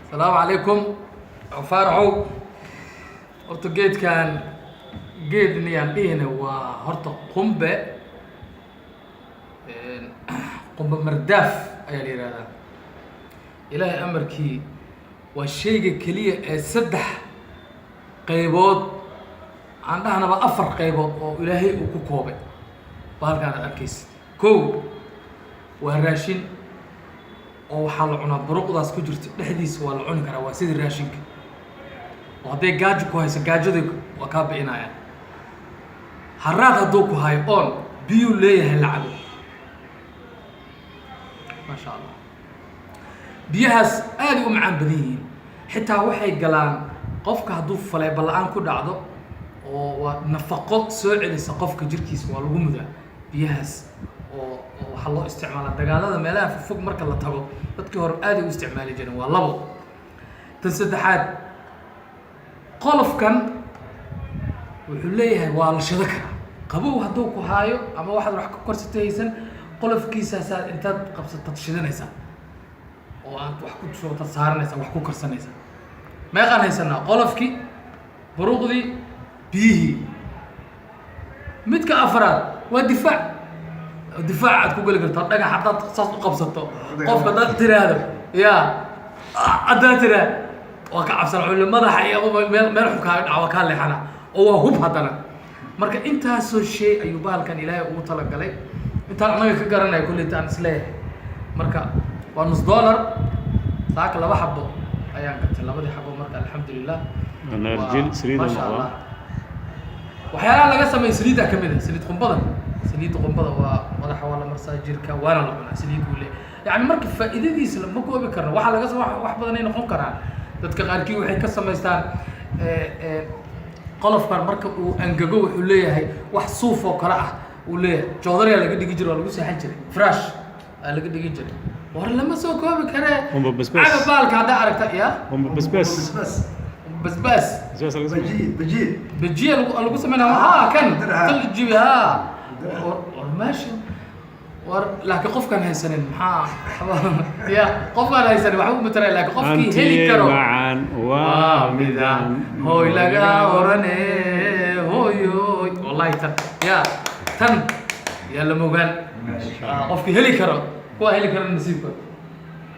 السلام عليكم فارعو horta geedkan geed niyaan dhihina waa horta qumbe qumbe mardaaf ayaa la yidhahdaa ilaahay amarkii waa shayga keliya ee saddex qaybood aan dhahnaba afar qaybood oo ilaahay uu ku koobay bahalkaan aad arkaysid kow waa raashin oo waxaa la cunaa buruqdaas ku jirta dhexdiisa waa la cuni karaa waa sidii raashinka oo hadday gaajo ku hayso gaajada waa kaa bi'inayaan haraad hadduu ku hayo oon biyuu leeyahay lacabo maasha allah biyahaas aad u macaan badan yihiin xitaa waxay galaan qofka hadduu faleebo la-aan ku dhacdo oo waa nafaqo soo celisa qofka jirkiisa waa lagu mudaa biyahaas oo waxaa loo isticmaalaa dagaalada meelaha fog marka la tago dadkii hore aad ay u isticmaali jireen waa labo tan saddexaad qolofkan wuxuu leeyahay waa la shado karaa qabow hadduu ku haayo ama waxaad wax ka korsatay haysan qolofkiisaasaad intaad qabsatad shidanaysaa oo aad wax ku shubatad saaranaysaa wax ku karsanaysaa meeqaan haysanaa qolofkii buruqdii biyihii midka afraad waa difaac difaac aad ku geli karto dhagax haddaad saas u qabsato qofka dad tiraahdo yaa haddaad tiraa waa ka cabsan culle madaxa iyo meel xun kaaga dhaca waa kaa leexana oo waa hub haddana marka intaasoo shay ayuu bahalkan ilaahay ugu talagalay intaan anaga ka garanaya kulleyta aan isleeyahay marka waa nus dollar saaka 2 xabo ayaan gatay 2 xabo marka alxamdulilah maasha allah waxyaalaha laga sameeyay saliida ka mid ah saliid qumbadan saliid qumbada waa madaxa waa la marsaa jirka waana la cunaa saliid uu leeyahay yani marka faa'iidadiisa lama koobi karno waxa laga wax badan ay noqon karaan dadka qaarkii waxay ka samaystaan qolofkan marka uu angago wuxuu leeyahay wax suuf oo kale ah uu leeyahay joodar ayaa laga dhigi jiray waa lagu seexan jiray fresh ayaa laga dhigi jiray war lama soo koobi karee caga baalka haddaa aragta ya basbaas bajiye lagu sameynaa haa kan taljibi haa war maashi war laakiin qofkaan haysanin maxaa ya qofkaan haysanin waxba uma taray laakiin qofkii heli karo waa midaan hooy laga orane hooyoy wallahi tan yaa la mogaan qofkii heli karo kuwa heli karo nasiibkooda